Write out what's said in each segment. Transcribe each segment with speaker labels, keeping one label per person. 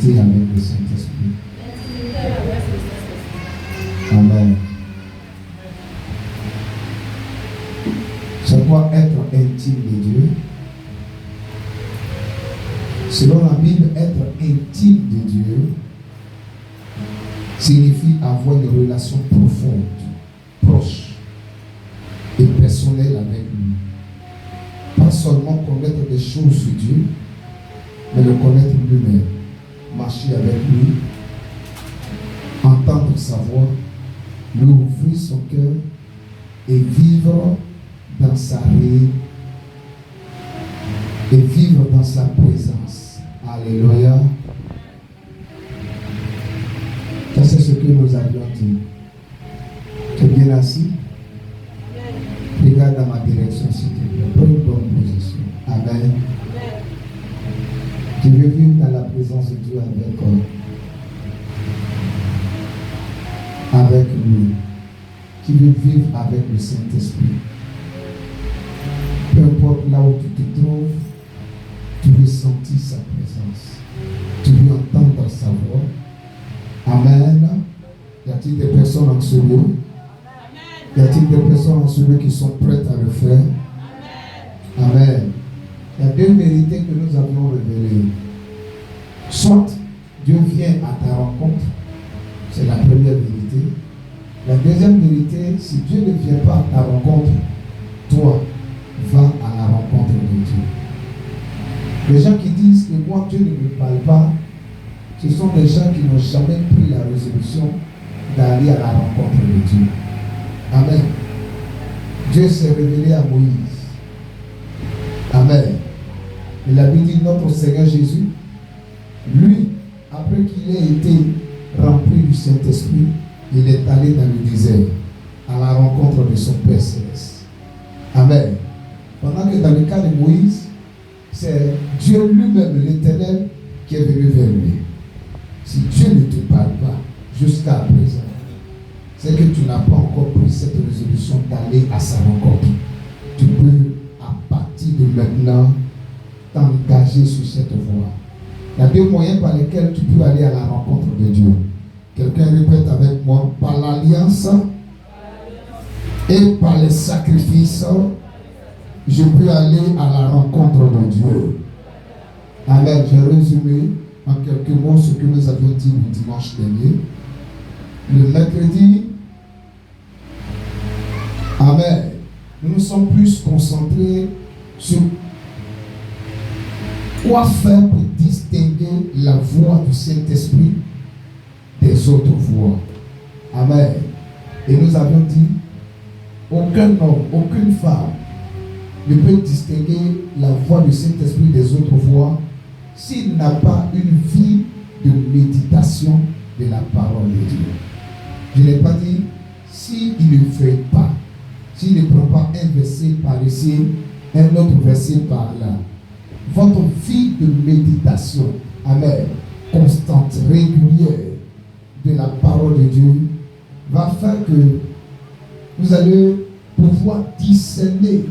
Speaker 1: intimité avec le Saint-Esprit. Amen. C'est quoi être intime de Dieu? Selon la Bible, être intime de Dieu signifie avoir une relation profonde, proche et personnelle avec lui. Pas seulement connaître des choses sur Dieu, mais le connaître lui-même, marcher avec lui, entendre sa voix, lui ouvrir son cœur et vivre dans sa présence. Alléluia. Ça, c'est ce que nous avions dit. Tu es bien assis? Regarde dans ma direction, s'il te plaît. Prends une bonne position. Amen. Tu veux vivre dans la présence de Dieu avec lui. Tu veux vivre avec le Saint-Esprit. Peu importe là où tu te trouves, tu veux sentir sa présence. Tu veux entendre sa voix. Amen. Y a-t-il des personnes en ce lieu? Y a-t-il des personnes en ce lieu qui sont prêtes à le faire? Amen. Il y a deux vérités que nous avions révélées. Soit Dieu vient à ta rencontre, c'est la première vérité. La deuxième vérité, si Dieu ne vient pas à ta rencontre, toi, va à la rencontre de Dieu. Les gens qui disent que moi, Dieu ne me parle pas, ce sont des gens qui n'ont jamais pris la résolution d'aller à la rencontre de Dieu. Amen. Dieu s'est révélé à Moïse. Amen. Et la Bible dit notre Seigneur Jésus, lui, après qu'il ait été rempli du Saint-Esprit, il est allé dans le désert à la rencontre de son Père Céleste. Amen. Pendant que dans le cas de Moïse, c'est Dieu lui-même, l'Éternel, qui est venu vers lui. Si Dieu ne te parle pas jusqu'à présent, c'est que tu n'as pas encore pris cette résolution d'aller à sa rencontre. Tu peux, à partir de maintenant, t'engager sur cette voie. Il y a deux moyens par lesquels tu peux aller à la rencontre de Dieu. Quelqu'un répète avec moi, par l'alliance et par les sacrifices, je peux aller à la rencontre de Dieu. Amen. J'ai résumé en quelques mots ce que nous avions dit le dimanche dernier. Le mercredi, amen, nous nous sommes plus concentrés sur quoi faire pour distinguer la voix du Saint-Esprit des autres voix. Amen. Et nous avions dit, aucun homme, aucune femme ne peut distinguer la voix du Saint-Esprit des autres voix s'il n'a pas une vie de méditation de la parole de Dieu. Je n'ai pas dit s'il ne fait pas, s'il ne prend pas un verset par ici, un autre verset par là. Votre vie de méditation, amen, constante, régulière de la parole de Dieu va faire que vous allez pouvoir discerner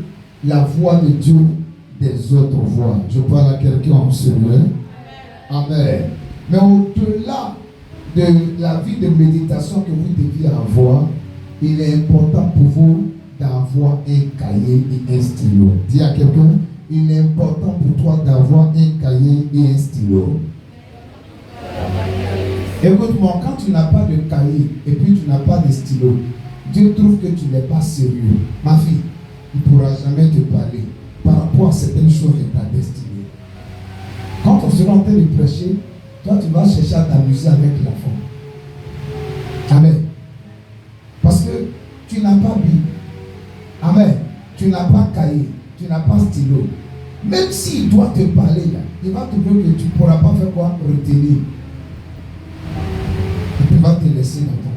Speaker 1: la voix de Dieu des autres voix. Je parle à quelqu'un en ce lieu. Amen. Mais au-delà de la vie de méditation que vous deviez avoir, il est important pour vous d'avoir un cahier et un stylo. Dis à quelqu'un, il est important pour toi d'avoir un cahier et un stylo. Écoute-moi, quand tu n'as pas de cahier et puis tu n'as pas de stylo, Dieu trouve que tu n'es pas sérieux. Ma fille, il ne pourra jamais te parler par rapport à certaines choses de ta destinée. Quand on sera en train de prêcher, toi tu vas chercher à t'amuser avec l'enfant. Amen. Parce que tu n'as pas Bible. Amen. Tu n'as pas cahier, tu n'as pas stylo. Même s'il doit te parler là, il va trouver que tu ne pourras pas faire quoi? Retenir. Et puis il va te laisser dans ton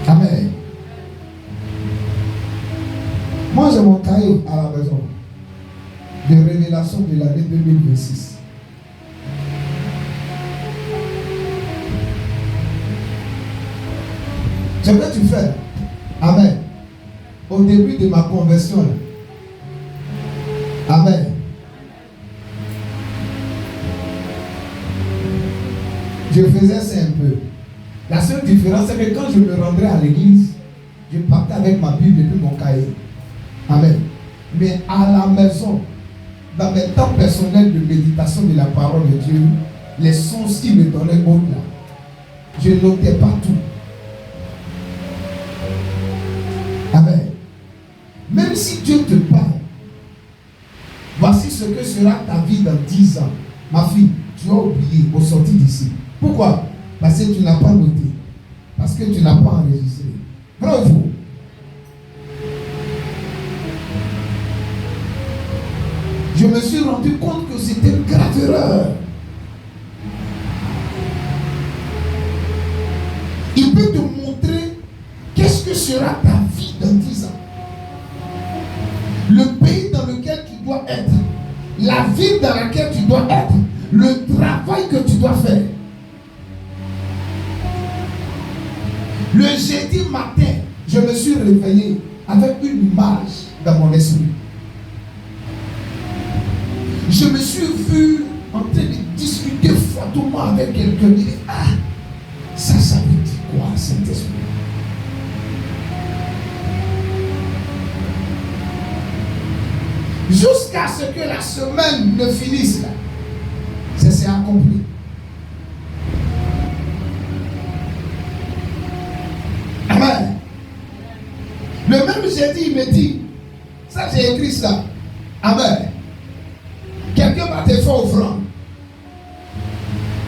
Speaker 1: coin. Amen. Moi j'ai mon cahier à la maison de révélation de l'année 2026. Ce que tu fais, amen, au début de ma conversion, amen, l'assurance, c'est que quand je me rendrais à l'église, je partais avec ma Bible et puis mon cahier. Amen. Mais à la maison, dans mes temps personnels de méditation de la parole de Dieu, les sens qui me donnaient au-delà, je ne notais pas tout. Amen. Même si Dieu te parle, voici ce que sera ta vie dans 10 ans. Ma fille, tu as oublié au sortir d'ici. Pourquoi? Parce que tu n'as pas noté. Parce que tu n'as pas enregistré. Bravo. Je me suis rendu compte que c'était une grave erreur. Il peut te montrer qu'est-ce que sera ta vie dans 10 ans. Le pays dans lequel tu dois être. La ville dans laquelle tu dois être. Le travail que tu dois faire. Le jeudi matin, je me suis réveillé avec une image dans mon esprit. Je me suis vu en train de discuter fortement avec quelqu'un. Il dit, ah, ça veut dire quoi, Saint-Esprit? Jusqu'à ce que la semaine ne finisse là. C'est accompli. Amen. Le même jeudi, il me dit, ça j'ai écrit ça. Amen. Quelqu'un m'a fait offrande.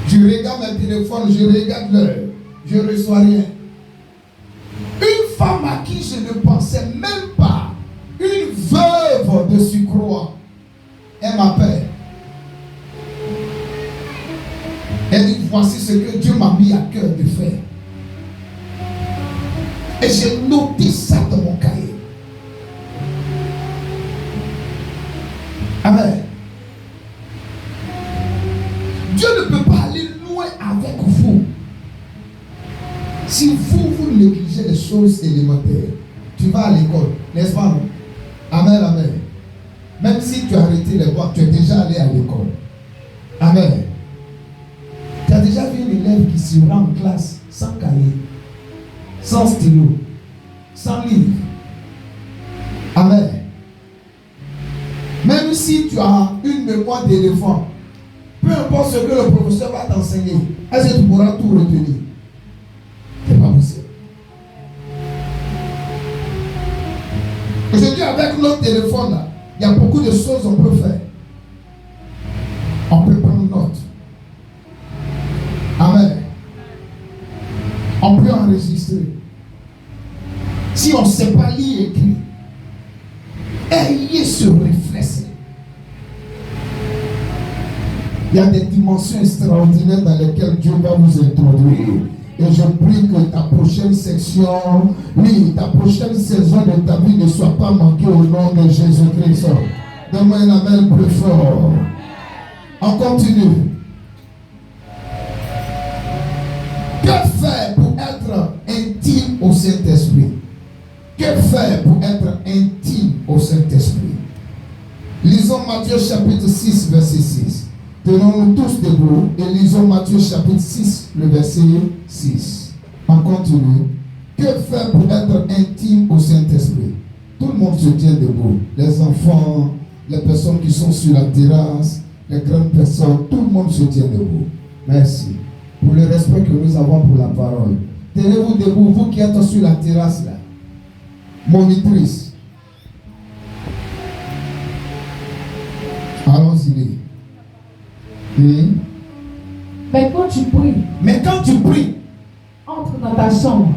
Speaker 1: Je regarde mon téléphone, je regarde l'heure, je ne reçois rien. Une femme à qui je ne pensais même pas, une veuve de surcroît, elle m'appelle. Elle dit, voici ce que Dieu m'a mis à cœur de faire. Et j'ai noté ça dans mon cahier. Amen. Dieu ne peut pas aller loin avec vous. Si vous négligez les choses élémentaires, tu vas à l'école, n'est-ce pas? Non? Amen, amen. Même si tu as arrêté les boîtes, tu es déjà allé à l'école. Amen. Tu as déjà vu un élève qui se rend en classe sans cahier, sans stylo, sans livre. Amen. Même si tu as une mémoire d'éléphant, peu importe ce que le professeur va t'enseigner, est-ce que tu pourras tout retenir? C'est pas possible. Aujourd'hui, avec notre téléphone là, il y a beaucoup de choses qu'on peut faire. On peut prendre note. Amen. On peut enregistrer. Si on ne sait pas lire et écrire, ayez ce réflexe. Il y a des dimensions extraordinaires dans lesquelles Dieu va vous introduire. Et je prie que ta prochaine section, oui, ta prochaine saison de ta vie ne soit pas manquée au nom de Jésus-Christ. Donne-moi un amen plus fort. On continue. Que faire pour être intime au Saint-Esprit? Que faire pour être intime au Saint-Esprit? Lisons Matthieu chapitre 6, verset 6. Tenons-nous tous debout et lisons Matthieu chapitre 6, le verset 6. On continue. Que faire pour être intime au Saint-Esprit? Tout le monde se tient debout. Les enfants, les personnes qui sont sur la terrasse, les grandes personnes, tout le monde se tient debout. Merci. Pour le respect que nous avons pour la parole. Tenez-vous debout, vous qui êtes sur la terrasse là. Monitrice. Allons-y.
Speaker 2: Mais quand tu pries, entre dans ta chambre.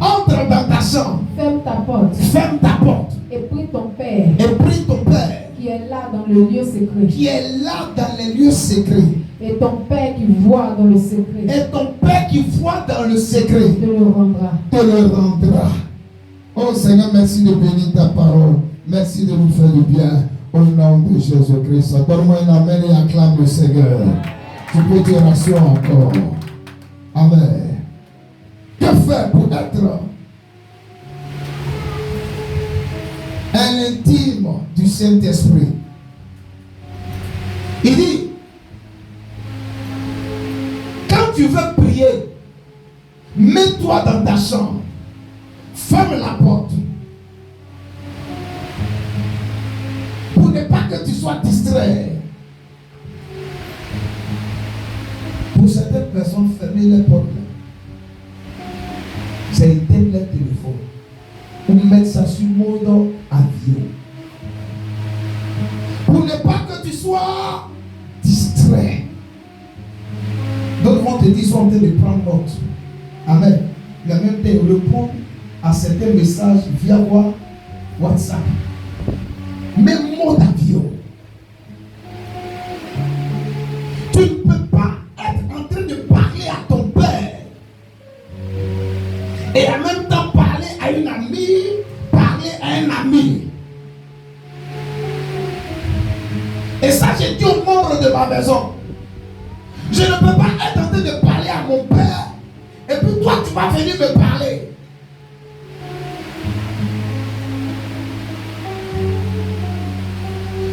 Speaker 1: Ferme
Speaker 2: ta porte. Et prie ton Père. Qui est là dans le lieu secret. Et ton Père qui voit dans le secret. Te le rendra.
Speaker 1: Oh Seigneur, merci de bénir ta parole. Merci de nous faire du bien. Au nom de Jésus-Christ. Donne-moi un amen et acclame le Seigneur. Tu peux dire rassurer encore. Amen. Que faire pour être un intime du Saint-Esprit? Il dit, quand tu veux prier, Mets-toi dans ta chambre. Ferme la porte. Pour ne pas que tu sois distrait. Pour certaines personnes, fermer les portes, c'est éteindre le téléphone. Ou mettre ça sur mode avion. Pour ne pas que tu sois distrait. D'autres vont te dire, ils sont en train de prendre note. Amen. Il y a même des répondre à certains messages via quoi? WhatsApp. Même mode avion. Tu ne peux pas être en train de parler à ton père et en même temps parler à une amie, parler à un ami. Et ça, j'ai dit aux membres de ma maison. Je ne peux pas être en train de parler à mon père et puis toi, tu vas venir me parler.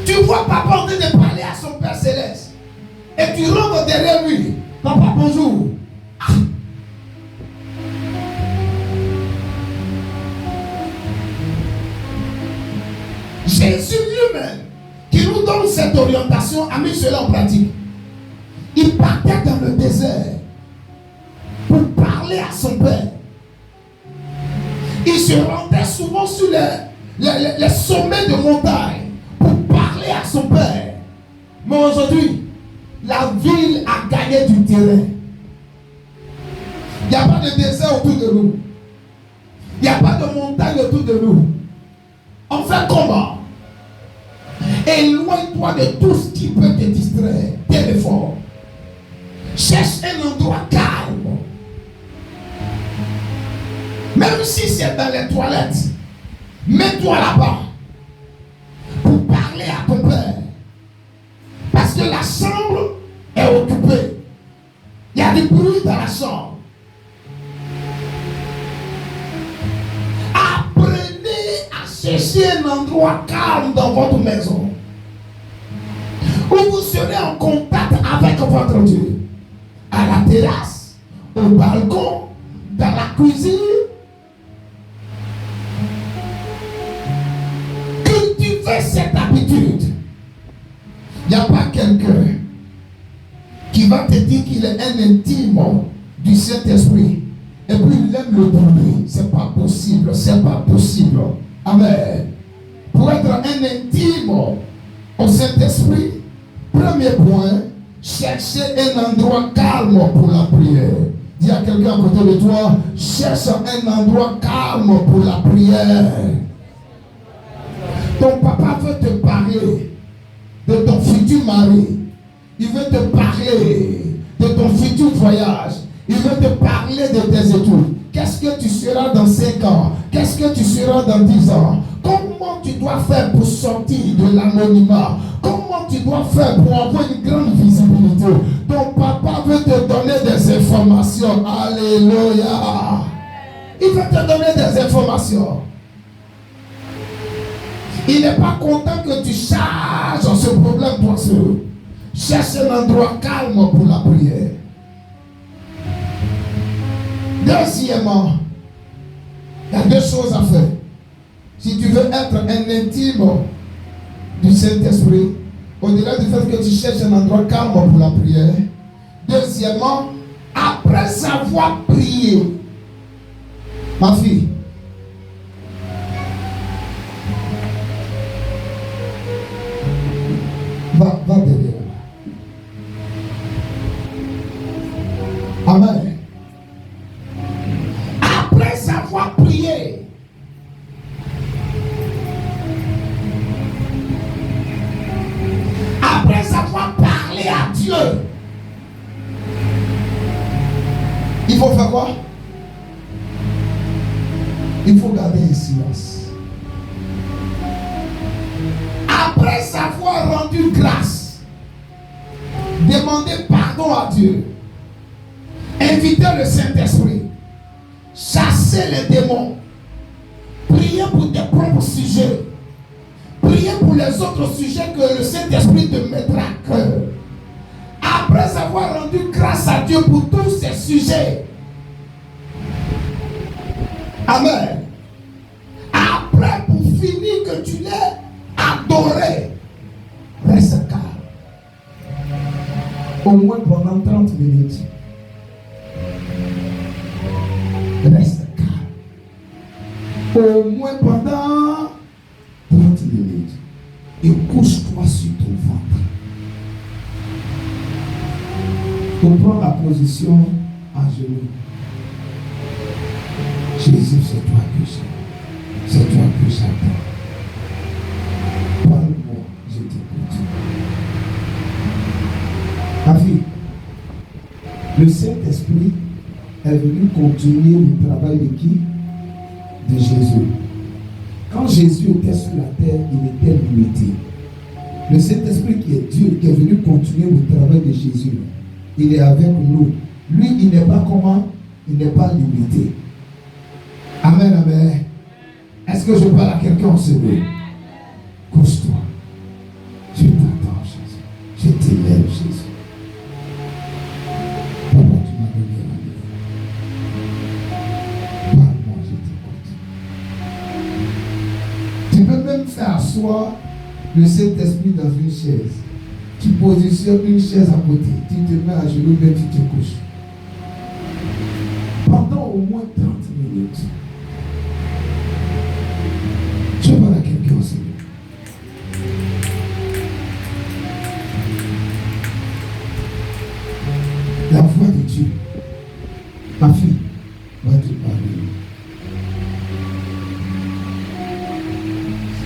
Speaker 1: Tu vois papa en train de parler à son Père Céleste et tu rentres derrière lui. Papa, bonjour. Ah. Jésus lui-même, qui nous donne cette orientation, a mis cela en pratique. Il partait dans le désert pour parler à son Père. Il se rendait souvent sur les sommets de montagne pour parler à son Père. Mais aujourd'hui, la ville a gagné du terrain. Il n'y a pas de désert autour de nous. Il n'y a pas de montagne autour de nous. On fait comment? Éloigne-toi de tout ce qui peut te distraire. Téléphone. Cherche un endroit calme. Même si c'est dans les toilettes, mets-toi là-bas pour parler à ton père. Parce que la chambre est occupée. Il y a du bruit dans la chambre. Apprenez à chercher un endroit calme dans votre maison où vous serez en contact avec votre Dieu. À la terrasse, au balcon, dans la cuisine. Cultivez cette habitude. Il n'y a pas quelqu'un qui va te dire qu'il est un intime du Saint-Esprit et puis il aime le bruit. C'est pas possible, c'est pas possible. Amen. Pour être un intime au Saint-Esprit, premier point, cherchez un endroit calme pour la prière. Dis à quelqu'un à côté de toi, cherche un endroit calme pour la prière. Ton papa veut te parler de ton futur mari. Il veut te parler de ton futur voyage. Il veut te parler de tes études. Qu'est-ce que tu seras dans 5 ans? Qu'est-ce que tu seras dans 10 ans? Comment tu dois faire pour sortir de l'anonymat? Comment tu dois faire pour avoir une grande visibilité? Ton papa veut te donner des informations. Alléluia. Il veut te donner des informations. Il n'est pas content que tu charges ce problème toi seul. Cherche un endroit calme pour la prière. Deuxièmement, il y a 2 choses à faire. Si tu veux être un intime du Saint-Esprit, au-delà du fait que tu cherches un endroit calme pour la prière, deuxièmement, après avoir prié, ma fille, va derrière. Amen. Après avoir prié, après avoir parlé à Dieu, il faut faire quoi? Il faut garder un silence. Après avoir rendu grâce, demander pardon à Dieu, inviter le Saint-Esprit, chasser les démons, prier pour tes propres sujets, prier pour les autres sujets que le Saint-Esprit te mettra à cœur. Après avoir rendu grâce à Dieu pour tous ces sujets, Amen. Après, pour finir que tu l'aies adoré, reste calme. Au moins pendant 30 minutes. Reste calme. Au moins pendant 30 minutes. Et couche-toi sur ton ventre. Pour prendre la position à genoux. Jésus, c'est toi que j'aime. C'est toi que j'attends. Parle-moi, je t'écoute. Ma fille, le Saint-Esprit est venu continuer le travail de qui? De Jésus. Quand Jésus était sur la terre, il était limité. Le Saint-Esprit qui est Dieu, qui est venu continuer le travail de Jésus, il est avec nous. Lui, il n'est pas comment? Il n'est pas limité. Amen, amen. Est-ce que je parle à quelqu'un en ce lieu? Couche-toi. Je t'attends, Jésus. Je t'élève, Jésus. Papa, tu m'as donné la vie. Parle-moi, je t'écoute. Tu peux même faire asseoir le Saint-Esprit dans une chaise. Tu positionnes une chaise à côté. Tu te mets à genoux et tu te couches. Pendant au moins 30 minutes. Je parle à quelqu'un aussi. La voix de Dieu, ma fille, va te parler.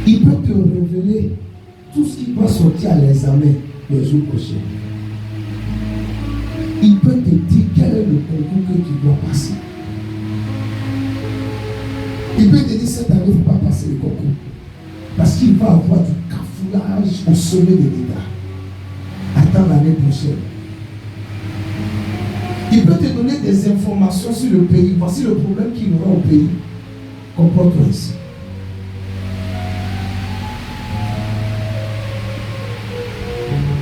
Speaker 1: Il peut te révéler tout ce qui va sortir à l'examen les jours prochains. Il peut te dire quel est le concours que tu dois passer. Il peut te dire cette année, il ne faut pas passer le concours. Parce qu'il va avoir du cafouillage au sommet de l'État. Attends l'année prochaine. Il peut te donner des informations sur le pays. Voici le problème qu'il aura au pays. Comporte-toi ici.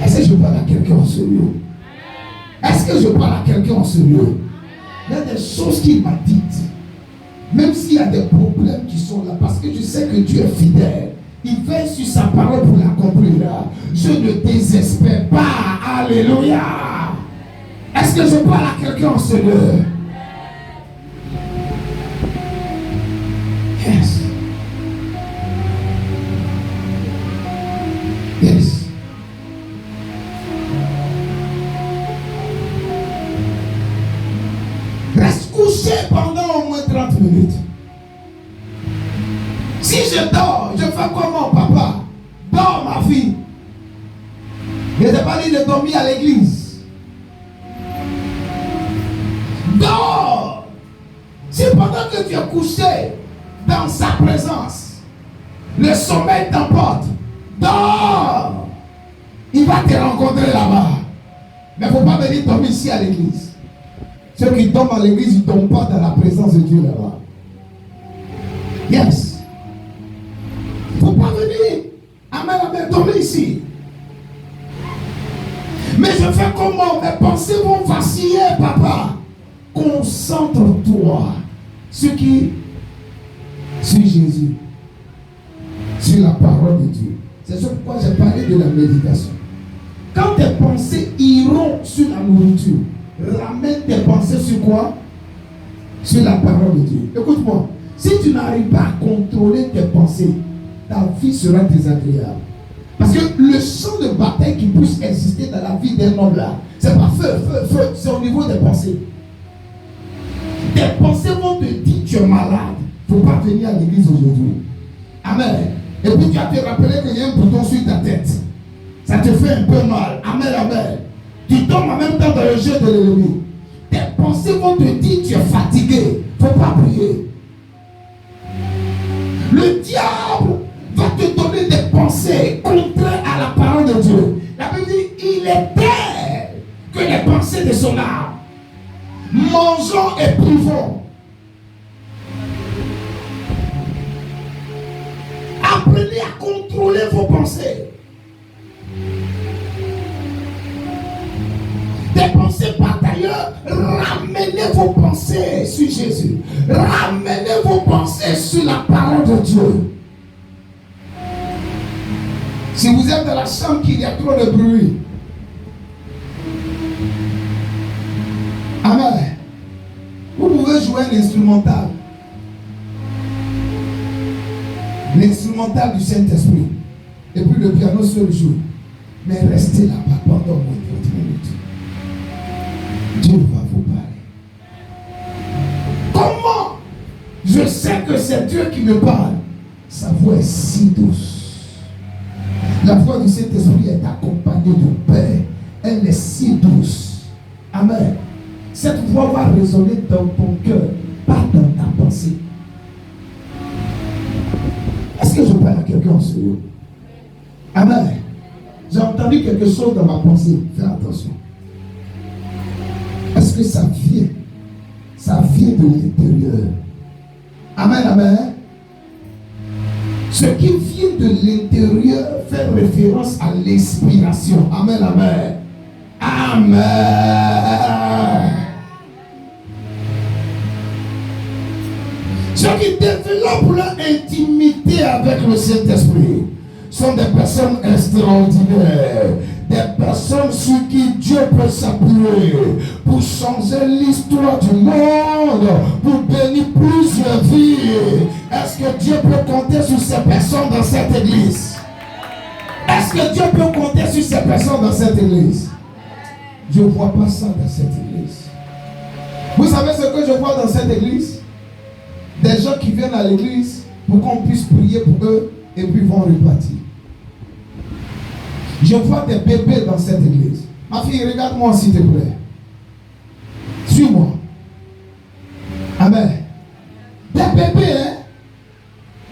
Speaker 1: Est-ce que je parle à quelqu'un en ce lieu? Est-ce que je parle à quelqu'un en ce lieu? Il y a des choses qu'il m'a dites. Même s'il y a des problèmes qui sont là, parce que je sais que Dieu est fidèle, il veille sur sa parole pour l'accomplir. Je ne désespère pas. Alléluia. Est-ce que je parle à quelqu'un en ce lieu? Yes. Yes. Reste couché pendant au moins 30 minutes. Si je dors, je fais comment, papa? Dors, ma fille. Je n'ai pas dit de dormir à l'église. Dors. Si pendant que tu es couché dans sa présence, le sommeil t'emporte, dors. Il va te rencontrer là-bas. Mais il ne faut pas venir dormir ici à l'église. Ceux qui dorment à l'église, ils ne tombent pas dans la présence de Dieu là-bas. Yes. Il ne faut pas venir. Amen, amen, dormir ici. Mais je fais comment? Mes pensées vont vaciller, papa. Concentre-toi sur qui? Sur Jésus. Sur la parole de Dieu. C'est pourquoi j'ai parlé de la méditation. Quand tes pensées iront sur la nourriture, ramène tes pensées sur quoi? Sur la parole de Dieu. Écoute-moi. Si tu n'arrives pas à contrôler tes pensées, ta vie sera désagréable. Parce que le champ de bataille qui puisse exister dans la vie d'un homme là, c'est pas feu, c'est au niveau des pensées. Tes pensées vont te dire tu es malade. Il ne faut pas venir à l'église aujourd'hui. Amen. Et puis tu vas te rappeler qu'il y a un bouton sur ta tête. Ça te fait un peu mal. Amen, amen. Tu tombes en même temps dans le jeu de l'ennemi. Tes pensées vont te dire tu es fatigué. Il ne faut pas prier. Le diable va te donner des pensées contraires à la parole de Dieu. La Bible dit il est tel que les pensées de son âme. Mangeons et buvons. Apprenez à contrôler vos pensées. Des pensées par ailleurs, ramenez vos pensées sur Jésus. Ramenez vos pensées Pensez sur la parole de Dieu. Si vous êtes dans la chambre qu'il y a trop de bruit, amen, vous pouvez jouer un instrumental. L'instrumental du Saint-Esprit. Et puis le piano seul joue. Mais restez là-bas pendant moins de 30 minutes. Dieu va vous parler. Comment je sais que c'est Dieu qui me parle? Sa voix est si douce. La voix du Saint-Esprit est accompagnée de paix. Elle est si douce. Amen. Cette voix va résonner dans ton cœur, pas dans ta pensée. Est-ce que je parle à quelqu'un en sérieux? Amen. J'ai entendu quelque chose dans ma pensée. Fais attention. Est-ce que ça vient? Ça vient de l'intérieur. Amen, amen. Ce qui vient de l'intérieur fait référence à l'inspiration. Amen, amen. Amen. Ceux qui développent leur intimité avec le Saint-Esprit sont des personnes extraordinaires, des personnes sur qui Dieu peut s'appuyer pour changer l'histoire du monde, pour bénir plusieurs vies. Est-ce que Dieu peut compter sur ces personnes dans cette église? Est-ce que Dieu peut compter sur ces personnes dans cette église? Je ne vois pas ça dans cette église. Vous savez ce que je vois dans cette église? Des gens qui viennent à l'église pour qu'on puisse prier pour eux et puis vont repartir. Je vois des bébés dans cette église. Ma fille, regarde-moi s'il te plaît. Suis-moi. Amen. Des bébés, hein?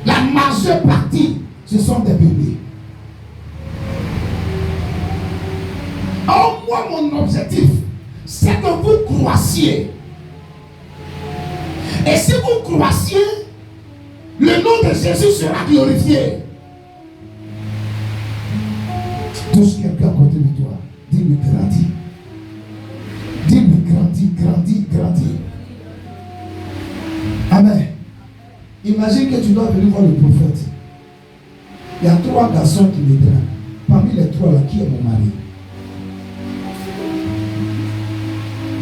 Speaker 1: La majeure partie, ce sont des bébés. Or, moi, mon objectif, c'est que vous croissiez. Et si vous croissiez, le nom de Jésus sera glorifié. Touche quelqu'un à côté de toi. Dis-lui grandis. Dis-lui grandis, grandis, grandis. Amen. Imagine que tu dois venir voir le prophète. Il y a 3 garçons qui me draguent. Parmi les 3 là, qui est mon mari?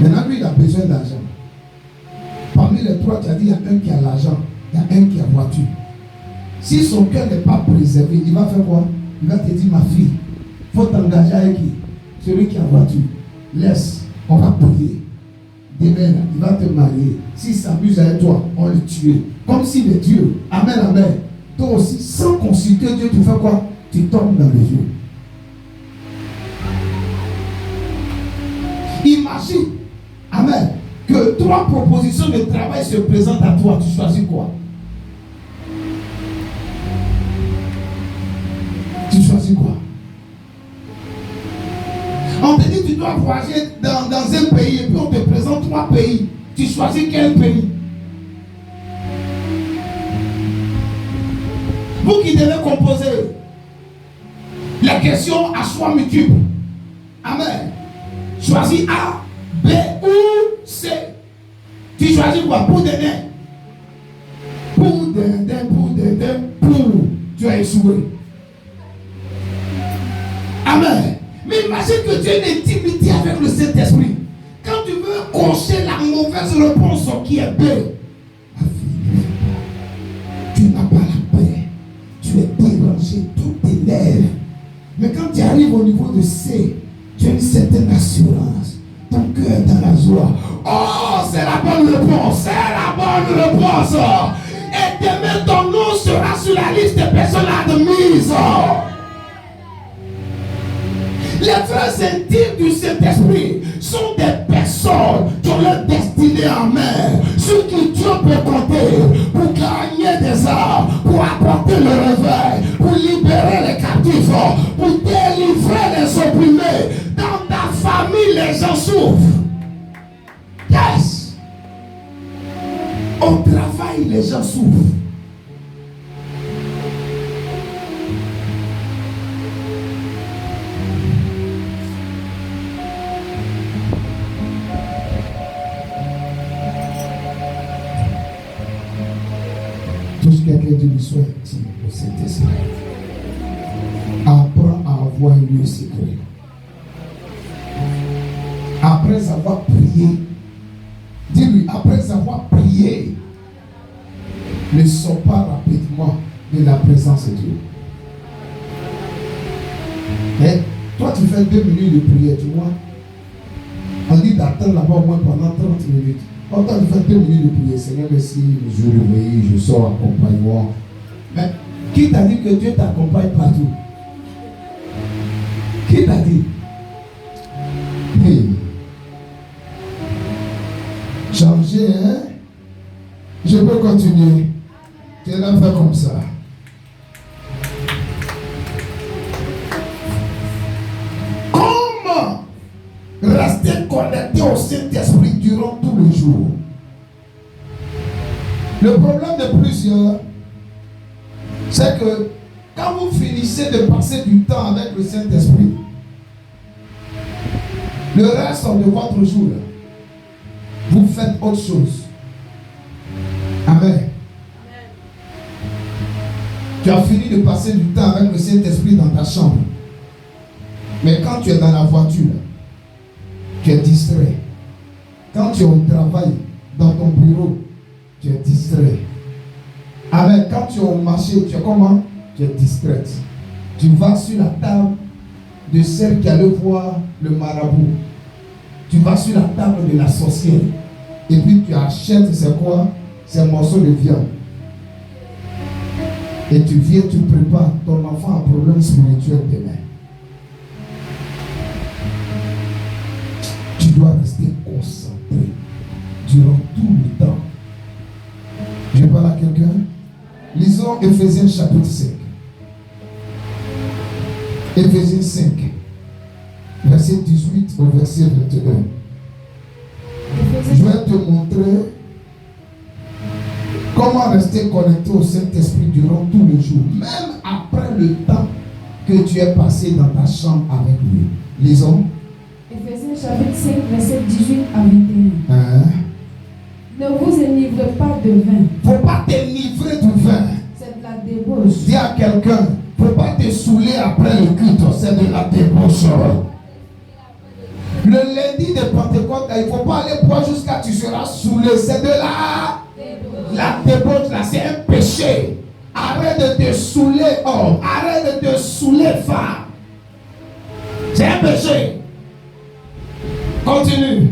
Speaker 1: Maintenant, lui, il a besoin d'argent. Parmi les 3, tu as dit, il y a un qui a l'argent, il y a un qui a voiture. Si son cœur n'est pas préservé, il va faire quoi? Il va te dire, ma fille, il faut t'engager avec qui? Celui qui a voiture. Laisse, on va payer. Demain, il va te marier. S'il s'amuse avec toi, on le tue. Comme s'il est Dieu. Amen, amen. Toi aussi, sans consulter Dieu, tu fais quoi? Tu tombes dans les yeux. Imagine, amen, que 3 propositions de travail se présentent à toi. Tu choisis quoi? Tu choisis quoi? On te dit tu dois voyager dans un pays et puis on te présente 3 pays. Tu choisis quel pays? Vous qui devez composer les questions à choix multiples. Amen. Choisis A, B ou C. Tu choisis quoi? Pour dindin. Pour. Tu as échoué. Amen. Mais imagine que tu as une intimité avec le Saint-Esprit. Quand tu veux cocher la mauvaise réponse qui est B, ma fille, tu n'as pas la paix. Tu es dérangé, tout t'élève. Mais quand tu arrives au niveau de C, tu as une certaine assurance. Ton cœur est dans la joie. Oh, c'est la bonne réponse. C'est la bonne réponse. Et demain, ton nom sera sur la liste des personnes admises. Les frères intimes du Saint-Esprit sont des personnes qui ont leur destinée en main, sur qui Dieu peut compter pour gagner des âmes, pour apporter le réveil, pour libérer les captifs, pour délivrer les opprimés. Dans ta famille, les gens souffrent. Yes. Au travail, les gens souffrent. et tu lui sois intime au Saint-Esprit. Apprends à avoir un lieu secret. Après avoir prié, dis-lui, après avoir prié, ne sors pas rapidement de la présence de Dieu. Et toi, tu fais 2 minutes de prière, tu vois. On dit d'attendre là-bas au moins pendant 30 minutes. Quand tu fais 2 minutes de prière, Seigneur, merci, je réveille, je sors accompagnement. Mais qui t'a dit que Dieu t'accompagne partout? Qui t'a dit? Hey. Changer, hein? Je peux continuer. Tu l'as fait comme ça. Comment rester connecté au Saint-Esprit durant tout le jour? Le problème de plusieurs, c'est que quand vous finissez de passer du temps avec le Saint-Esprit, le reste de votre jour, vous faites autre chose. Amen. Tu as fini de passer du temps avec le Saint-Esprit dans ta chambre. Mais quand tu es dans la voiture, tu es distrait. Quand tu es au travail, dans ton bureau, tu es distrait. Amen. Quand tu es au marché, tu es comment? Tu es distrait. Tu vas sur la table de celle qui allait voir le marabout. Tu vas sur la table de la sorcière. Et puis tu achètes, c'est quoi? C'est un morceau de viande. Et tu viens, tu prépares ton enfant à un problème spirituel demain. Tu dois rester concentré durant tout le temps. Je parle à quelqu'un. Lisons Éphésiens chapitre 5. Éphésiens 5, verset 18 au verset 21. Je vais te montrer comment rester connecté au Saint-Esprit durant tout le jour, même après le temps que tu es passé dans ta chambre avec lui. Lisons.
Speaker 2: Éphésiens chapitre 5, verset 18 à 21. Ne vous enivrez pas de vin.
Speaker 1: Il ne faut pas t'enivrer du vin.
Speaker 2: C'est de la débauche.
Speaker 1: Dis à quelqu'un, il ne faut pas te saouler après le culte, c'est de la débauche. Le lundi de Pentecôte, il ne faut pas aller boire jusqu'à ce que tu seras saoulé. C'est de la débauche, là, c'est un péché. Arrête de te saouler, homme. Arrête de te saouler, femme. C'est un péché. Continue.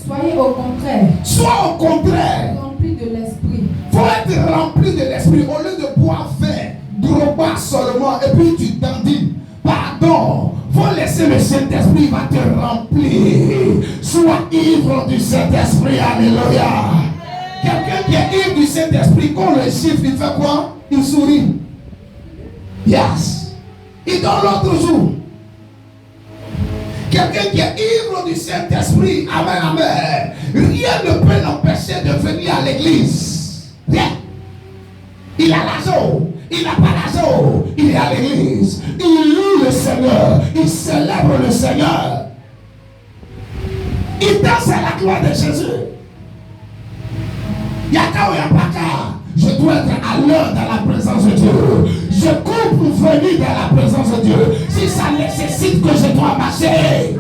Speaker 2: Soyez au contraire.
Speaker 1: Sois au contraire.
Speaker 2: Rempli de l'esprit.
Speaker 1: Il faut être rempli de l'esprit. Au lieu de boire vin, droguer seulement, et puis tu dandines. Pardon. Faut laisser le Saint-Esprit, va te remplir. Sois ivre du Saint-Esprit. Alléluia. Quelqu'un qui est ivre du Saint-Esprit, quand le chiffre, il fait quoi? Il sourit. Yes. Il donne l'autre jour. Quelqu'un qui est ivre du Saint-Esprit, amen, amen. Rien ne peut l'empêcher de venir à l'église. Rien. Il a l'argent, il n'a pas l'argent, il est à l'église. Il loue le Seigneur, il célèbre le Seigneur. Il danse à la gloire de Jésus. Yaka ou Yapaka, je dois être à l'heure dans la présence de Dieu. Je cours pour venir dans la présence de Dieu. Si ça nécessite que je dois marcher.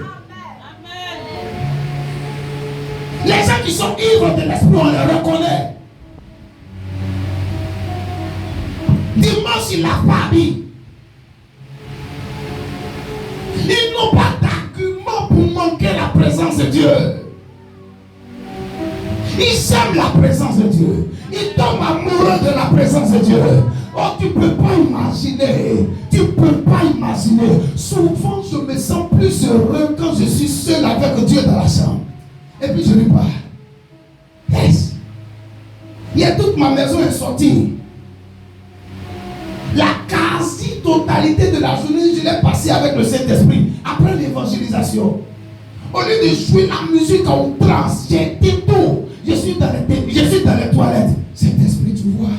Speaker 1: Les gens qui sont ivres de l'esprit, on les reconnaît. Dimanche, il n'a pas dit. Ils n'ont pas d'argument pour manquer la présence de Dieu. Ils aiment la présence de Dieu. Ils tombent amoureux de la présence de Dieu. Oh, tu ne peux pas imaginer. Tu ne peux pas imaginer. Souvent, je me sens plus heureux quand je suis seul avec Dieu dans la chambre. Et puis, je lui parle. Yes. Il y a toute ma maison est sortie. La quasi-totalité de la journée, je l'ai passée avec le Saint-Esprit. Après l'évangélisation. Au lieu de jouer la musique en outrance, j'ai dit tout. Je suis dans les toilettes. Saint-Esprit, tu vois.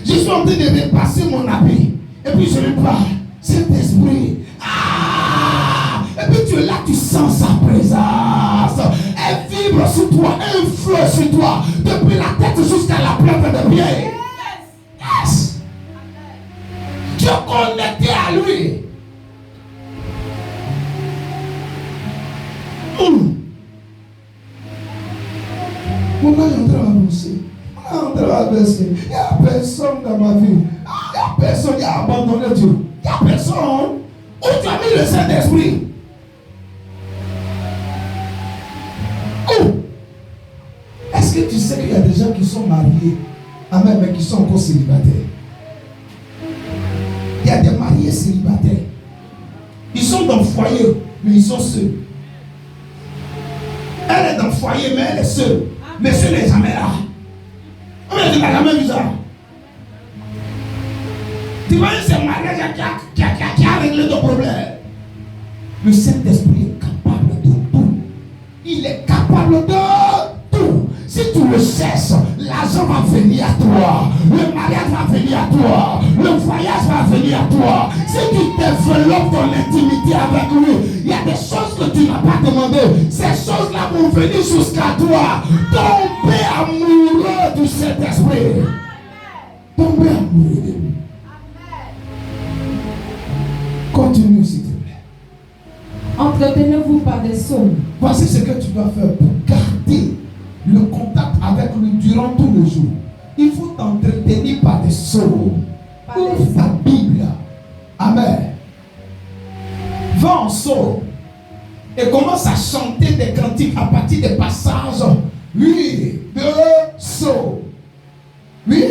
Speaker 1: Je suis en train de repasser mon habit. Et puis je lui parle. Saint-Esprit. Ah! Et puis tu es là, tu sens sa présence. Elle vibre sur toi, elle fleuve sur toi. Depuis la tête jusqu'à la plante de pied. Yes! Tu es connecté à lui. Mon père est en train d'avancer. En train d'avancer. Il n'y a personne dans ma vie. Il n'y a personne qui a abandonné Dieu. Il n'y a personne. Où tu as mis le Saint-Esprit? Où? Est-ce que tu sais qu'il y a des gens qui sont mariés, amen, mais qui sont encore célibataires? Il y a des mariés célibataires. Ils sont dans le foyer, mais ils sont seuls. Elle est dans le foyer, mais elle est seule. Monsieur n'est jamais là. Mais tu n'as jamais vu ça. Tu vois, c'est un mariage qui a réglé ton problème. Le Saint-Esprit est capable de tout. Il est capable de tout. Si tu le cesses, l'argent va venir à toi. Le mariage va venir à toi. Le voyage va venir à toi. Si tu développes ton intimité avec lui, il y a des choses que tu n'as pas demandées. Ces choses-là vont venir jusqu'à toi. Tombez amoureux du Saint-Esprit. Tombez amoureux de lui. Continue, s'il te plaît.
Speaker 2: Entretenez-vous par des psaumes.
Speaker 1: Voici ce que tu dois faire pour garder le contact avec lui durant tout le jour. Il faut t'entretenir par des psaumes. Ouvre ta Bible. Amen. Va en psaume et commence à chanter des cantiques à partir des passages. Oui, de psaume. Oui.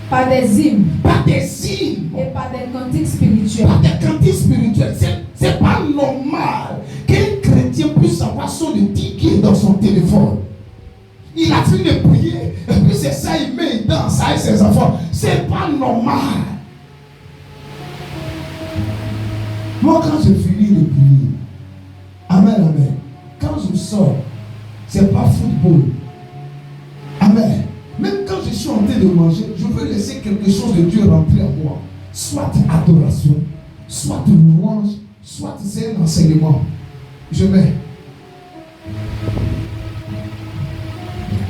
Speaker 2: Par des hymnes.
Speaker 1: Par des hymnes.
Speaker 2: Et par des cantiques spirituels.
Speaker 1: Par des cantiques spirituels. C'est pas normal qu'un chrétien puisse avoir son ticket dans son téléphone. Il a fini de prier, et puis c'est ça, il met, il danse avec ses enfants. C'est pas normal. Moi, quand je finis de prier, amen, amen. Quand je sors, c'est pas football. Amen. Même quand je suis en train de manger, je veux laisser quelque chose de Dieu rentrer en moi. Soit adoration, soit louange, soit c'est un enseignement. Je mets.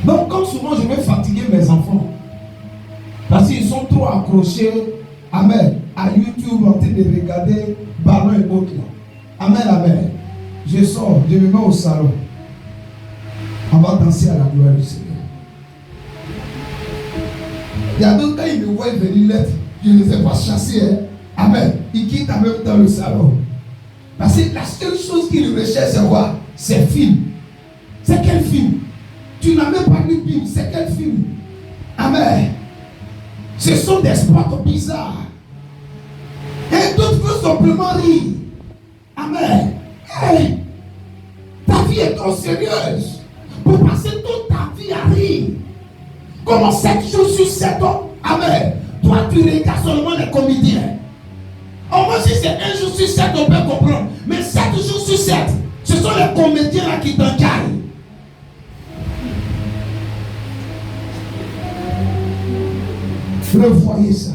Speaker 1: Donc, comme souvent, je vais fatiguer mes enfants. Parce qu'ils sont trop accrochés, amen, à YouTube en train de regarder ballon et autres. Amen, amen. Je sors, je me mets au salon. On va danser à la gloire du Seigneur. Il y a d'autres, quand ils me voient venir l'être, je ne les ai pas chassés. Hein. Amen. Ils quittent en même temps le salon. Parce que la seule chose qu'ils recherchent, c'est quoi? C'est film. C'est quel film? Tu n'as même pas vu film. C'est quel film? Amen. Ce sont des spots bizarres. Et d'autres veulent simplement rire. Amen. Hey, ta vie est trop sérieuse pour passer toute ta vie à rire. Comment 7 jours sur 7 ans? Amen. Toi, tu regardes seulement les comédiens. Au moins, si c'est 1 jour sur 7, on peut comprendre. Mais 7 jours sur 7, ce sont les comédiens là qui t'encarent. Revoyez ça.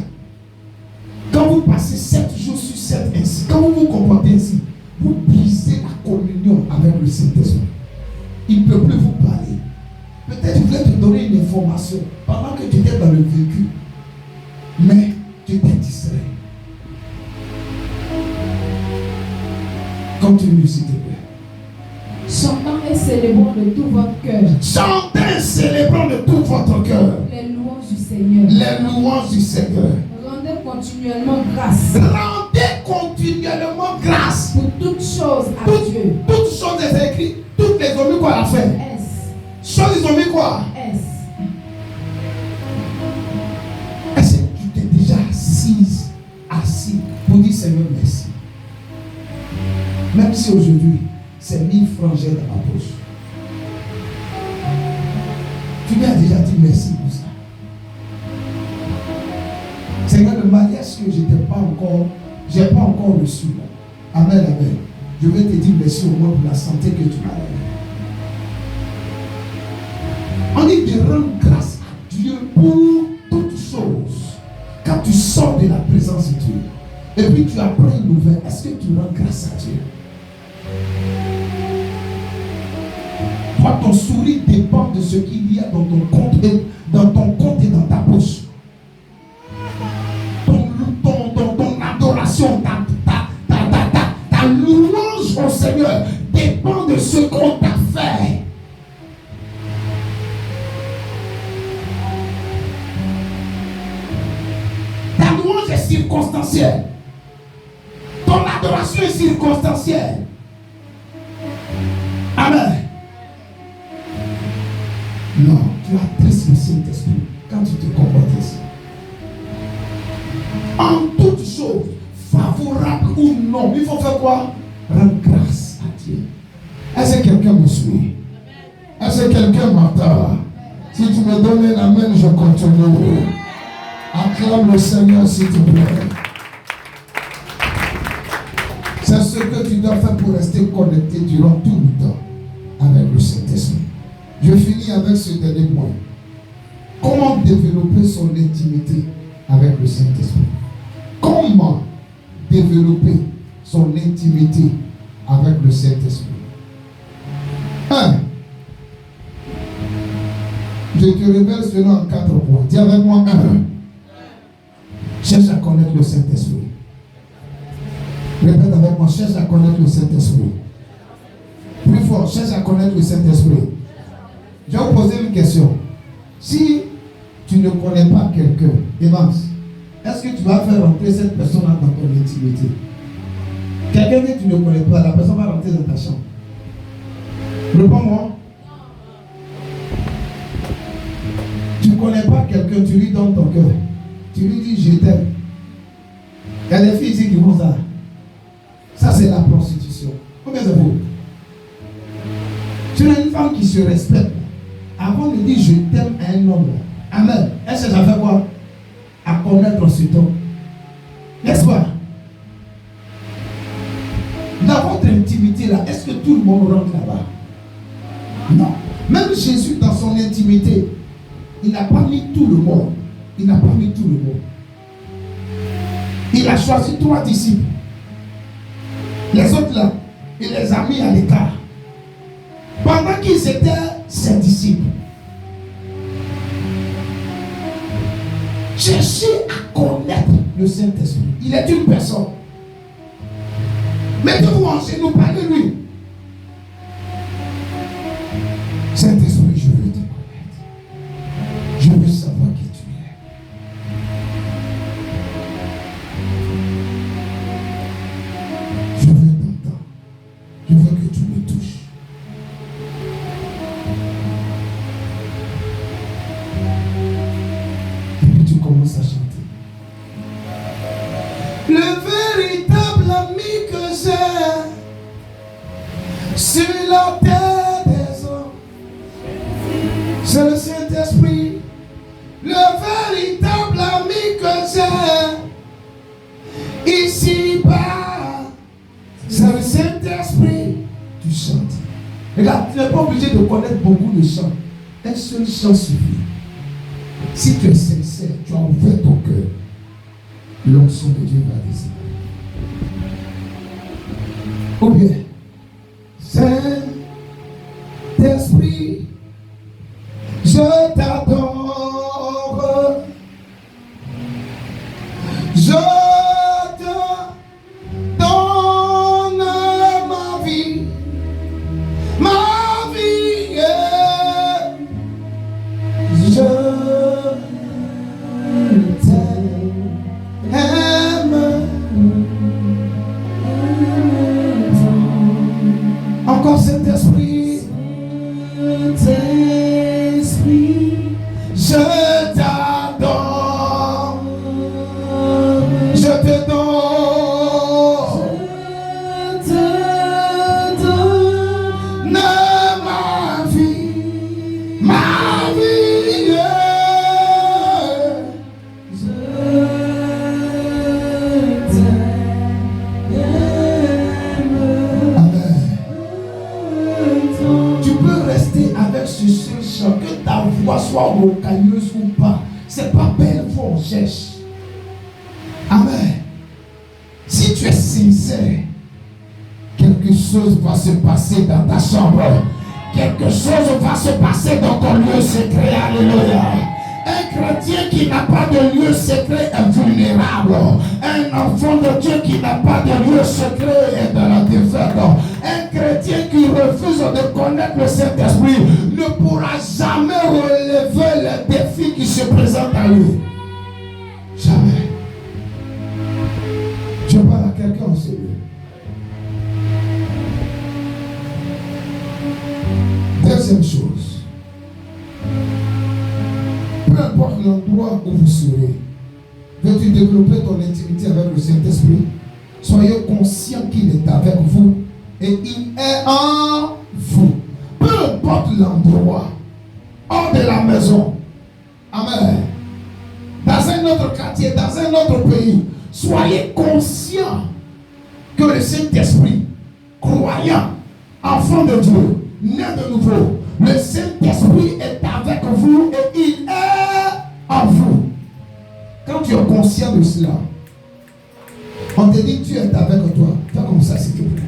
Speaker 1: Quand vous passez 7 jours sur 7 ainsi, quand vous vous comportez ainsi, vous brisez la communion avec le Saint-Esprit. Il ne peut plus vous parler. Peut-être qu'il voulait te donner une information pendant que tu étais dans le véhicule. Mais tu étais distrait. Continue, s'il te plaît.
Speaker 2: Chantant et célébrant de tout votre cœur.
Speaker 1: Chantez et célébrant de tout votre cœur.
Speaker 2: Les louanges du Seigneur.
Speaker 1: Les louanges du Seigneur.
Speaker 2: Rendez continuellement grâce.
Speaker 1: Rendez continuellement grâce.
Speaker 2: Pour toutes choses à Dieu.
Speaker 1: Toutes choses est écrites. Toutes les ont mis quoi à la fin?
Speaker 2: S.
Speaker 1: Choses ils ont mis quoi?
Speaker 2: S.
Speaker 1: Est-ce que tu t'es déjà assis pour dire Seigneur merci? Même si aujourd'hui, c'est 1000 francs j'ai dans ma poche. Tu lui as déjà dit merci pour ça. Seigneur, le mariage que je n'ai pas encore reçu. Amen, amen. Je vais te dire merci au moins pour la santé que tu m'as donnée. On dit de rendre grâce à Dieu pour toutes choses. Quand tu sors de la présence de Dieu, et puis tu apprends une nouvelle, est-ce que tu rends grâce à Dieu? Toi, ton sourire dépend de ce qu'il y a dans ton compte et dans ta poche. Ton Seigneur, dépend de ce qu'on t'a fait. Ta louange est circonstancielle. Ton adoration est circonstancielle. Amen. Non, tu attestes le Saint-Esprit quand tu te comportes ainsi. En toute chose, favorable ou non, il faut faire quoi? Rendre grâce à Dieu. Est-ce que quelqu'un me suit? Est-ce que quelqu'un m'entend? Si tu me donnes un amen, je continue. Acclame le Seigneur s'il te plaît. C'est ce que tu dois faire pour rester connecté durant tout le temps avec le Saint-Esprit. Je finis avec ce dernier point. Comment développer son intimité avec le Saint-Esprit? Comment développer son intimité avec le Saint-Esprit? 1. Je te révèle cela en 4 points. Dis avec moi 1. Cherche à connaître le Saint-Esprit. Répète avec moi, cherche à connaître le Saint-Esprit. Plus fort, cherche à connaître le Saint-Esprit. Je vais vous poser une question. Si tu ne connais pas quelqu'un, Evans, est-ce que tu vas faire rentrer cette personne dans ton intimité? Quelqu'un que tu ne connais pas, la personne va rentrer dans ta chambre. Réponds-moi. Tu ne connais pas quelqu'un, tu lui donnes ton cœur. Tu lui dis je t'aime. Il y a des filles ici qui font ça. Ça c'est la prostitution. Combien c'est vous? Tu as une femme qui se respecte. Avant de dire je t'aime à un homme. Amen. Est-ce que ça fait quoi? À connaître ce homme. N'est-ce pas? Dans votre intimité là, est-ce que tout le monde rentre là-bas? Non. Même Jésus dans son intimité, il n'a pas mis tout le monde. Il n'a pas mis tout le monde. Il a choisi 3 disciples. Les autres là, il les a mis à l'écart. Pendant qu'ils étaient ses disciples. Cherchez à connaître le Saint-Esprit. Il est une personne. Mettez-vous en genoux, parlez-lui. Saint-Esprit, je veux te connaître. Je veux savoir qui tu es. Je veux t'entendre. Je veux que tu me touches. Et puis tu commences à chanter. Le véritable ami que j'ai sur la terre des hommes, c'est le Saint-Esprit. Le véritable ami que j'ai ici-bas, c'est le Saint-Esprit. Tu chantes. Regarde, tu n'es pas obligé de connaître beaucoup de chants. Un seul chant suffit. Si tu es sincère, tu as ouvert ton cœur, l'onction de Dieu va descendre. Ou bien, Saint-Esprit, je t'adore, je te donne ma vie, je t'aime. Encore Saint-Esprit, je t'adore, je te donne ma vie, avec ce seul chant, que ta voix soit rocailleuse ou pas, c'est pas belle voix on cherche. Amen. Si tu es sincère, quelque chose va se passer dans ta chambre. Quelque chose va se passer dans ton lieu secret. Alléluia. Un chrétien qui n'a pas de lieu secret est vulnérable. Un enfant de Dieu qui n'a pas de lieu secret est dans la défaite. Un à lui. Jamais. Je parle à quelqu'un en sérieux. Deuxième chose. Peu importe l'endroit où vous serez, veux-tu développer ton intimité avec le Saint-Esprit? Soyez conscient qu'il est avec vous et il est en vous. Peu importe l'endroit, hors de la maison. Amen. Dans un autre quartier, dans un autre pays, soyez conscient que le Saint-Esprit, croyant, enfant de Dieu, né de nouveau, le Saint-Esprit est avec vous et il est en vous. Quand tu es conscient de cela, on te dit Dieu est avec toi. Fais comme ça s'il te plaît.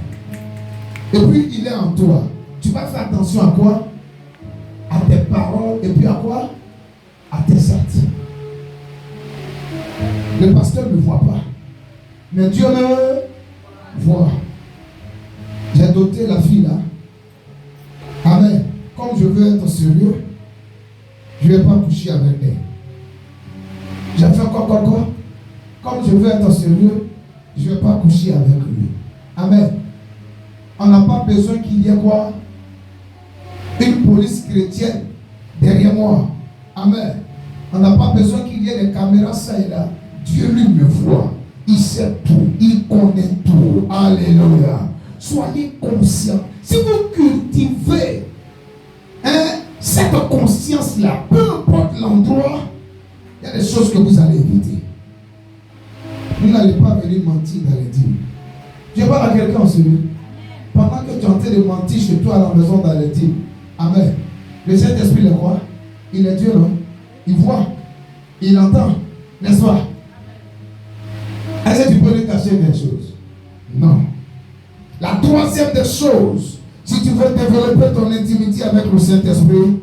Speaker 1: Et puis il est en toi. Tu vas faire attention à quoi? À tes paroles et puis à quoi? À tes actes. Le pasteur ne voit pas, mais Dieu me voit. J'ai doté la fille là. Amen. Comme je veux être sérieux, je ne vais pas coucher avec elle. J'ai fait quoi? Comme je veux être sérieux, je ne vais pas coucher avec lui. Amen. On n'a pas besoin qu'il y ait quoi? Une police chrétienne derrière moi. Amen. On n'a pas besoin qu'il y ait des caméras ça et là. Dieu lui me voit. Il sait tout. Il connaît tout. Alléluia. Soyez conscients. Si vous cultivez cette conscience-là, peu importe l'endroit, il y a des choses que vous allez éviter. Vous n'allez pas venir mentir dans les dîmes. Je parle à quelqu'un en sérieux. Pendant que tu es en train de mentir chez toi à la maison dans les dîmes. Amen. Le Saint-Esprit le croit. Il est Dieu, non? Il voit. Il entend. N'est-ce pas? Est-ce que tu peux lui cacher des choses? Non. La troisième des choses, si tu veux développer ton intimité avec le Saint-Esprit,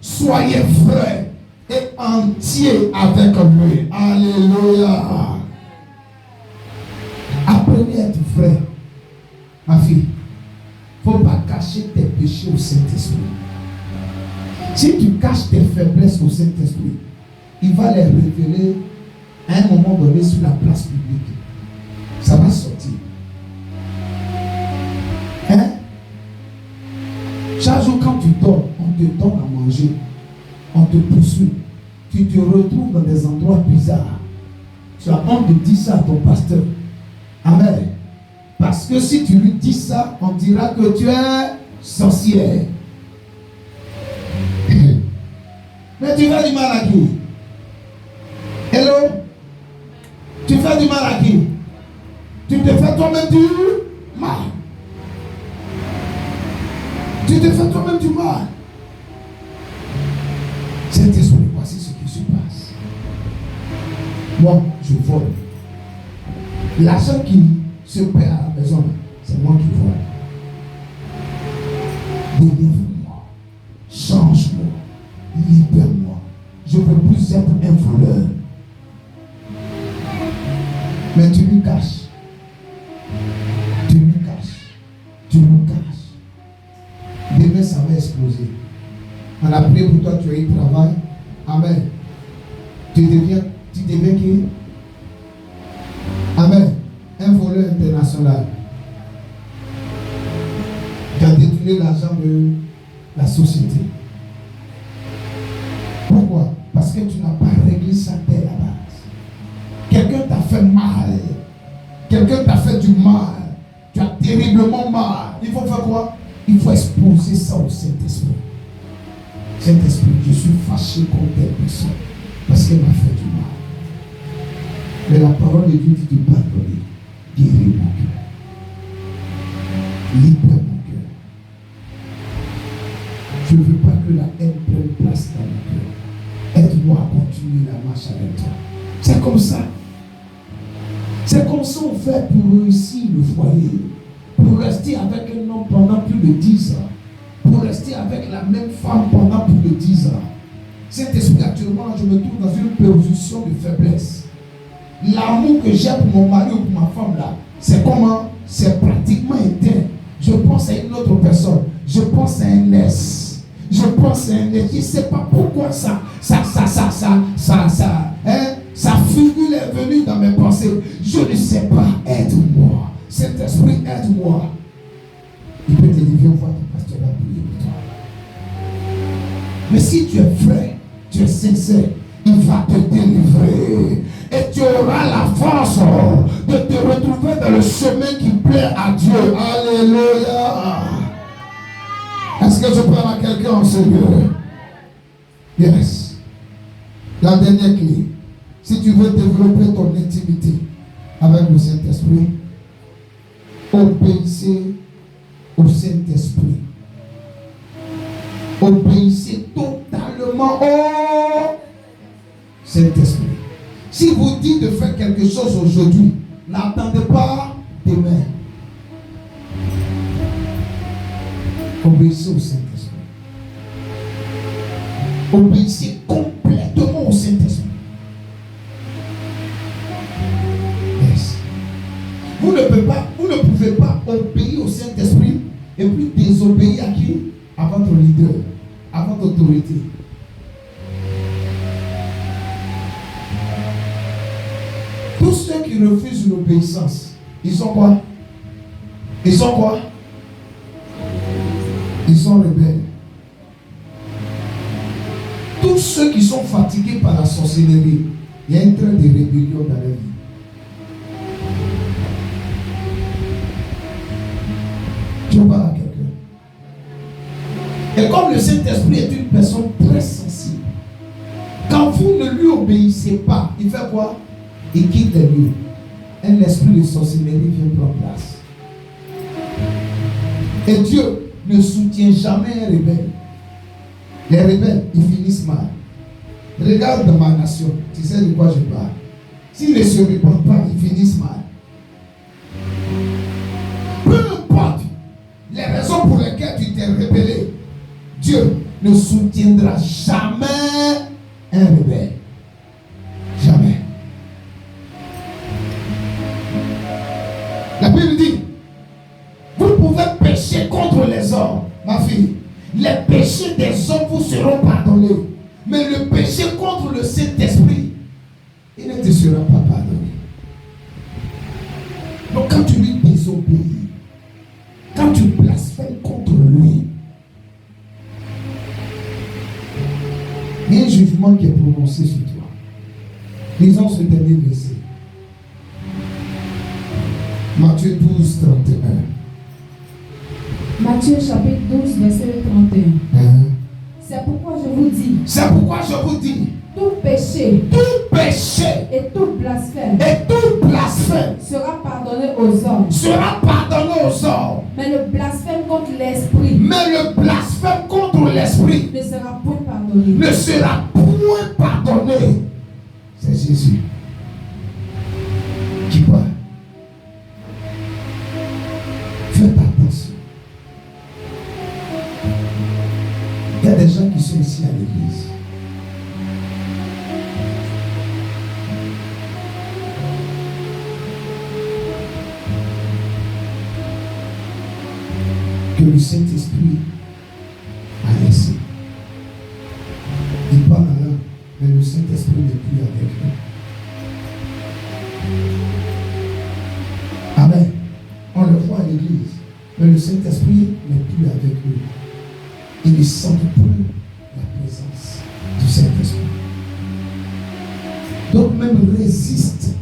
Speaker 1: soyez vrai et entier avec lui. Alléluia. Apprenez à être vrai. Ma fille, il ne faut pas cacher tes péchés au Saint-Esprit. Si tu caches tes faiblesses au Saint-Esprit, il va les révéler à un moment donné sur la place publique. Ça va sortir. Hein? Chaque jour quand tu dors, on te donne à manger. On te poursuit. Tu te retrouves dans des endroits bizarres. Tu as honte de dire ça à ton pasteur. Amen. Parce que si tu lui dis ça, on dira que tu es sorcière. Mais tu fais du mal à qui? Hello? Tu fais du mal à qui? Tu te fais toi-même du mal. Tu te fais toi-même du mal. Saint-Esprit, voici ce qui se passe. Moi, je vole. L'argent qui se perd à la maison, c'est moi qui vole. Délivre-moi. Change-moi. Libère-moi. Je ne veux plus être un voleur. Mais tu lui caches. Tu lui caches. Tu lui caches. Demain, ça va exploser. On a prié pour toi, tu as eu travail. Amen. Tu deviens qui? Amen. Un voleur international. Tu as détourné l'argent de la société. Pourquoi? Parce que tu n'as pas réglé ça dès la base. Quelqu'un t'a fait mal. Quelqu'un t'a fait du mal. Tu as terriblement mal. Il faut faire quoi? Il faut exposer ça au Saint-Esprit. Saint-Esprit, je suis fâché contre telle personne parce qu'elle m'a fait du mal. Mais la parole de Dieu dit de pardonner. Guéris mon cœur. Libère mon cœur. Je ne veux pas que la haine prenne place dans mon cœur. Aide-moi à continuer la marche avec toi. C'est comme ça. C'est comme ça on fait pour réussir le foyer. Pour rester avec un homme pendant plus de 10 ans. Pour rester avec la même femme pendant plus de 10 ans. Cet esprit actuellement, je me trouve dans une position de faiblesse. L'amour que j'ai pour mon mari ou pour ma femme là, c'est comment? C'est pratiquement éteint. Je pense à une autre personne. Je pense à un S. Je pense à un esprit. Je ne sais pas pourquoi ça figure est venu dans mes pensées. Je ne sais pas. Aide-moi. Cet esprit, aide-moi. Il peut te dire, viens voir ton pasteur va prier pour toi. Mais si tu es vrai, tu es sincère, il va te délivrer. Et tu auras la force de te retrouver dans le chemin qui plaît à Dieu. Alléluia. Est-ce que je parle à quelqu'un en Seigneur? Yes. La dernière clé. Si tu veux développer ton intimité avec le Saint-Esprit, obéissez au Saint-Esprit. Obéissez totalement au Saint-Esprit. Si vous dites de faire quelque chose aujourd'hui, n'attendez pas demain. Obéissez au Saint-Esprit. Obéissez complètement au Saint-Esprit. Yes. Vous ne pouvez pas obéir au Saint-Esprit et puis désobéir à qui? À votre leader, à votre autorité. Tous ceux qui refusent l'obéissance, ils sont quoi? Ils sont quoi? Ils sont rebelles. Tous ceux qui sont fatigués par la sorcellerie, il y a un train de rébellion dans leur vie. Je parle à quelqu'un. Et comme le Saint-Esprit est une personne très sensible, quand vous ne lui obéissez pas, il fait quoi? Il quitte les lieux. Un esprit de sorcellerie vient prendre place. Et Dieu ne soutient jamais un rebelle. Les rebelles, ils finissent mal. Regarde dans ma nation, tu sais de quoi je parle. S'ils ne se répandent pas, ils finissent mal. Peu importe les raisons pour lesquelles tu t'es rebellé, Dieu ne soutiendra jamais un rebelle. Jamais. La Bible dit, vous pouvez pécher contre les hommes, ma fille. Les péchés des hommes vous seront pardonnés. Mais le péché contre le Saint-Esprit, il ne te sera pas pardonné. Donc quand tu lui désobéis, quand tu blasphèmes contre lui, il y a un jugement qui est prononcé sur toi. Lisons ce dernier verset. Matthieu 12, 31.
Speaker 2: Matthieu chapitre 12, verset 31. C'est pourquoi je vous dis.
Speaker 1: C'est pourquoi je vous dis.
Speaker 2: Tout péché.
Speaker 1: Tout péché.
Speaker 2: Et tout blasphème.
Speaker 1: Et tout blasphème.
Speaker 2: Sera pardonné aux hommes.
Speaker 1: Sera pardonné aux hommes.
Speaker 2: Mais le blasphème contre l'esprit.
Speaker 1: Mais le blasphème contre l'esprit.
Speaker 2: Ne sera point pardonné.
Speaker 1: Ne sera point pardonné. C'est Jésus qui parle. Faites attention. Il y a des gens qui sont ici à l'église. Que le Saint-Esprit a laissé. Il parle à l'un, mais le Saint-Esprit n'est plus avec eux. Amen. On le voit à l'église, mais le Saint-Esprit n'est plus avec eux. Ils ne sentent plus la présence du Saint-Esprit. Donc même résiste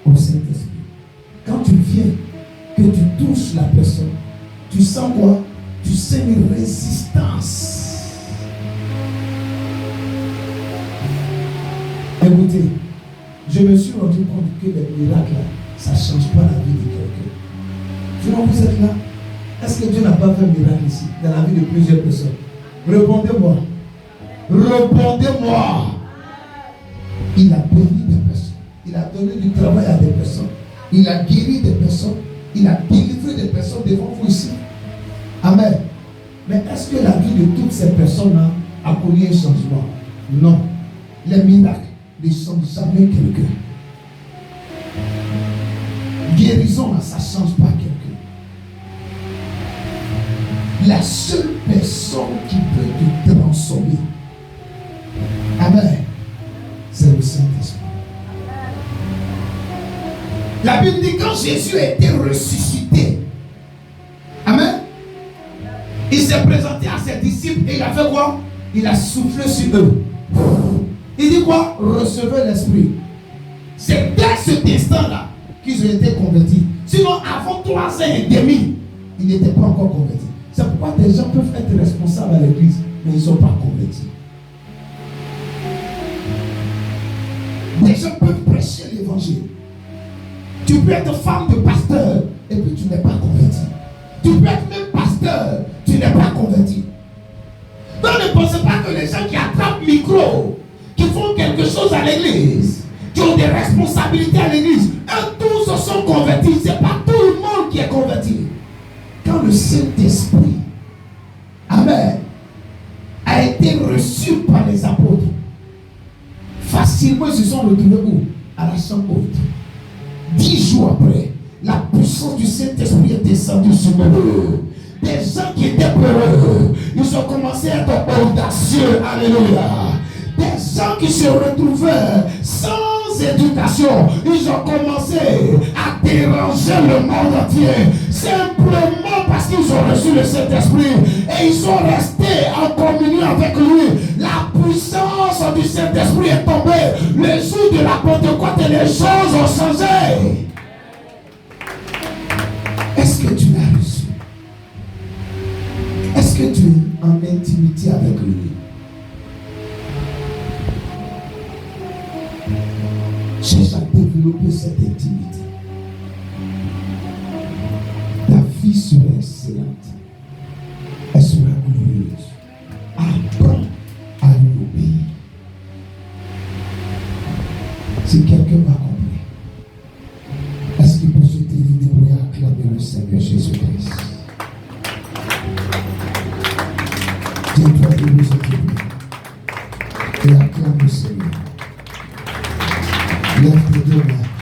Speaker 1: au Saint-Esprit. Quand tu viens, que tu touches la personne, tu sens quoi? Tu sens une résistance. Écoutez, je me suis rendu compte que les miracles, ça ne change pas la vie de quelqu'un. Tu vois, vous êtes là? Est-ce que Dieu n'a pas fait un miracle ici, dans la vie de plusieurs personnes? Répondez-moi. Répondez-moi. Il a béni des personnes. Il a donné du travail à des personnes. Il a guéri des personnes. Il a délivré des personnes devant vous ici. Amen. Mais est-ce que la vie de toutes ces personnes-là a connu un changement? Non. Les miracles ne changent jamais quelqu'un. Guérison, ça ne change pas quelqu'un. La seule personne qui peut te transformer, amen, c'est le Saint-Esprit. La Bible dit quand Jésus a été ressuscité, amen, il s'est présenté à ses disciples et il a fait quoi? Il a soufflé sur eux. Il dit quoi? Recevez l'Esprit. C'est dès cet instant-là qu'ils ont été convertis. Sinon, avant 3 ans et demi, ils n'étaient pas encore convertis. C'est pourquoi des gens peuvent être responsables à l'église, mais ils ne sont pas convertis. Des gens peuvent prêcher l'évangile. Tu peux être femme de pasteur et puis tu n'es pas converti. Tu peux être même pasteur, tu n'es pas converti. Donc ne pensez pas que les gens qui attrapent le micro, qui font quelque chose à l'église, qui ont des responsabilités à l'église, eux tous se sont convertis. Ce n'est pas tout le monde qui est converti. Quand le Saint-Esprit, amen, a été reçu par les apôtres, facilement ils se sont retrouvés où? À la chambre haute. 10 jours après, la puissance du Saint-Esprit est descendue sur eux. Des gens qui étaient peureux, ils ont commencé à être audacieux. Alléluia. Des gens qui se retrouvaient sans éducation, ils ont commencé à déranger le monde entier. Simplement parce qu'ils ont reçu le Saint-Esprit et ils sont restés en communion avec lui. La puissance du Saint-Esprit est tombée. Le jour de la Pentecôte et les choses ont changé. Est-ce que tu l'as reçu? Est-ce que tu es en intimité avec lui? Cherche à développer cette intimité. Ta vie sera excellente. Elle sera glorieuse. Apprends à lui obéir. Si quelqu'un va